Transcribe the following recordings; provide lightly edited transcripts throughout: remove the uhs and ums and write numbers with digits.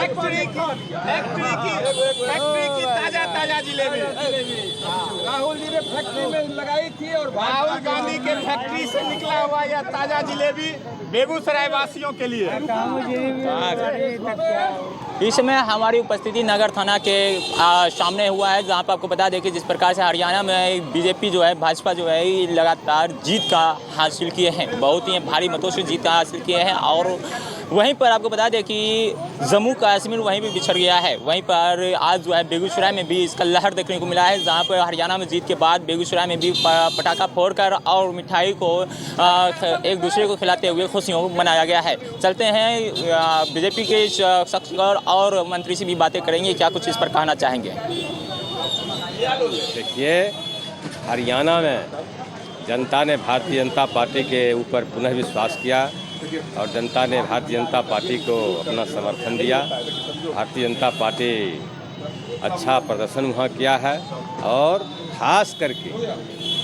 Factory की ताजा जिलेबी राहुल जी ने फैक्ट्री में लगाई थी और राहुल गांधी के फैक्ट्री से निकला हुआ यह ताजा जिलेबी बेगूसराय वासियों के लिए। इस समय हमारी उपस्थिति नगर थाना के सामने हुआ है, जहां पर आपको बता दें कि जिस प्रकार से हरियाणा में बीजेपी जो है, भाजपा जो है, ये लगातार जीत का हासिल किए हैं, बहुत ही भारी मतों से जीत का हासिल किए हैं। और वहीं पर आपको बता दें कि जम्मू कश्मीर वहीं भी बिछड़ गया है। वहीं पर आज जो है बेगूसराय में भी इसका लहर देखने को मिला है, जहां पर हरियाणा में जीत के बाद बेगूसराय में भी पटाखा फोड़कर और मिठाई को एक दूसरे को खिलाते हुए खुशियों को मनाया गया है। चलते हैं बीजेपी के शख्स और मंत्री से भी बातें करेंगे, क्या कुछ इस पर कहना चाहेंगे। देखिए, हरियाणा में जनता ने भारतीय जनता पार्टी के ऊपर पुनः विश्वास किया और जनता ने भारतीय जनता पार्टी को अपना समर्थन दिया। भारतीय जनता पार्टी अच्छा प्रदर्शन वहाँ किया है और खास करके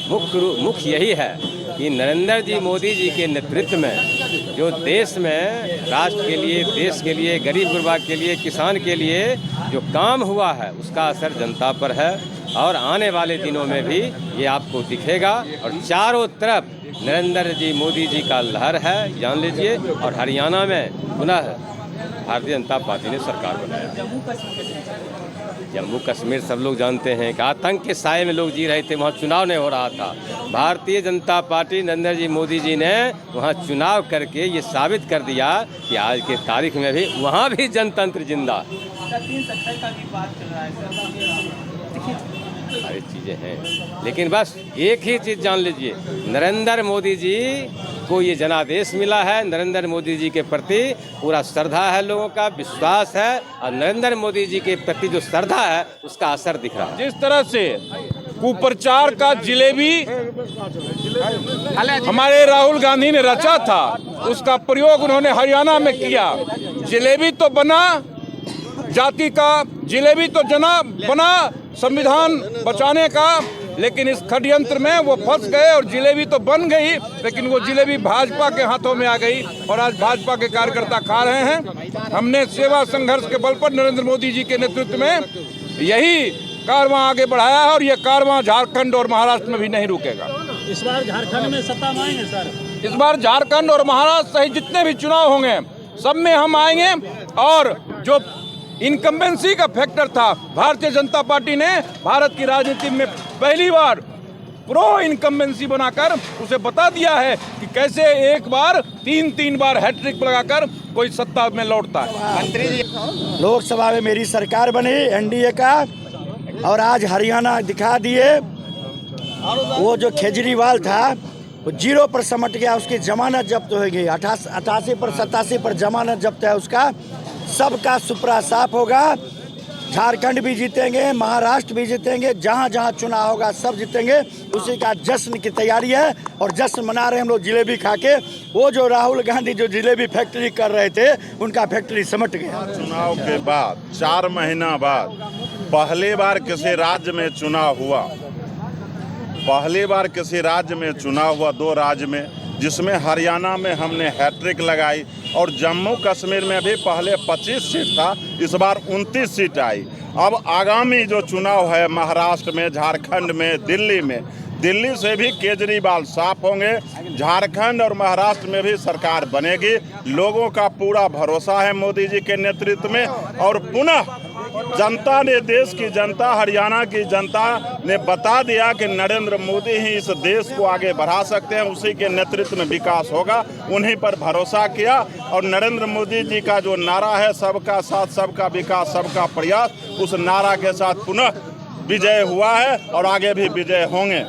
मुख्य यही है कि नरेंद्र जी मोदी जी के नेतृत्व में जो देश में राष्ट्र के लिए, देश के लिए, गरीब गुरबा के लिए, किसान के लिए जो काम हुआ है उसका असर जनता पर है और आने वाले दिनों में भी ये आपको दिखेगा। और चारों तरफ नरेंद्र जी मोदी जी का लहर है, जान लीजिए। और हरियाणा में पुनः भारतीय जनता पार्टी ने सरकार बनाया। जम्मू कश्मीर सब लोग जानते हैं कि आतंक के साए में लोग जी रहे थे, वहाँ चुनाव नहीं हो रहा था। भारतीय जनता पार्टी नरेंद्र जी मोदी जी ने वहाँ चुनाव करके ये साबित कर दिया कि आज के तारीख में भी वहाँ भी जनतंत्र जिंदा। सारी चीज़ें हैं, लेकिन बस एक ही चीज़ जान लीजिए, नरेंद्र मोदी जी को ये जनादेश मिला है। नरेंद्र मोदी जी के प्रति पूरा श्रद्धा है, लोगों का विश्वास है और नरेंद्र मोदी जी के प्रति जो श्रद्धा है उसका असर दिख रहा है। जिस तरह से कुप्रचार का जिलेबी हमारे राहुल गांधी ने रचा था, उसका प्रयोग उन्होंने हरियाणा में किया। जिलेबी तो बना जाति का, जिलेबी तो जना बना संविधान बचाने का, लेकिन इस षड्यंत्र में वो फंस गए और जिलेबी तो बन गई, लेकिन वो जिलेबी भाजपा के हाथों में आ गई और आज भाजपा के कार्यकर्ता खा रहे हैं। हमने सेवा संघर्ष के बल पर नरेंद्र मोदी जी के नेतृत्व में यही कारवां आगे बढ़ाया है और ये कारवां झारखंड और महाराष्ट्र में भी नहीं रुकेगा। इस बार झारखंड में सत्ता में आएंगे सर? इस बार झारखंड और महाराष्ट्र सहित जितने भी चुनाव होंगे सब में हम आएंगे और जो इनकम्बेंसी का फैक्टर था, भारतीय जनता पार्टी ने भारत की राजनीति में पहली बार प्रो इनकम्बेंसी बनाकर उसे बता दिया है कि कैसे एक बार तीन बार हैट्रिक लगाकर कोई सत्ता में लौटता है। मंत्री जी, लोकसभा में मेरी सरकार बनी एनडीए का और आज हरियाणा दिखा दिए। वो जो केजरीवाल था वो 0 पर समट गया, उसकी जमानत जब्त हो गई। 88 पर 87 पर जमानत जब्त है उसका। सबका सुपरा साफ होगा। झारखंड भी जीतेंगे, महाराष्ट्र भी जीतेंगे, जहां जहां चुनाव होगा सब जीतेंगे। उसी का जश्न की तैयारी है और जश्न मना रहे हम लोग जिलेबी खा के। वो जो राहुल गांधी जो जिलेबी फैक्ट्री कर रहे थे उनका फैक्ट्री समट गया। चुनाव के बाद 4 महीना बाद पहली बार किसी राज्य में चुनाव हुआ, पहली बार किसी राज्य में चुनाव हुआ, 2 राज्य में, जिसमें हरियाणा में हमने हैट्रिक लगाई और जम्मू कश्मीर में भी पहले 25 सीट था, इस बार 29 सीट आई। अब आगामी जो चुनाव है महाराष्ट्र में, झारखंड में, दिल्ली में, दिल्ली से भी केजरीवाल साफ होंगे, झारखंड और महाराष्ट्र में भी सरकार बनेगी। लोगों का पूरा भरोसा है मोदी जी के नेतृत्व में और पुनः जनता ने, देश की जनता, हरियाणा की जनता ने बता दिया कि नरेंद्र मोदी ही इस देश को आगे बढ़ा सकते हैं, उसी के नेतृत्व में विकास होगा। उन्हीं पर भरोसा किया और नरेंद्र मोदी जी का जो नारा है, सबका साथ, सबका विकास, सबका प्रयास, उस नारा के साथ पुनः विजय हुआ है और आगे भी विजय होंगे।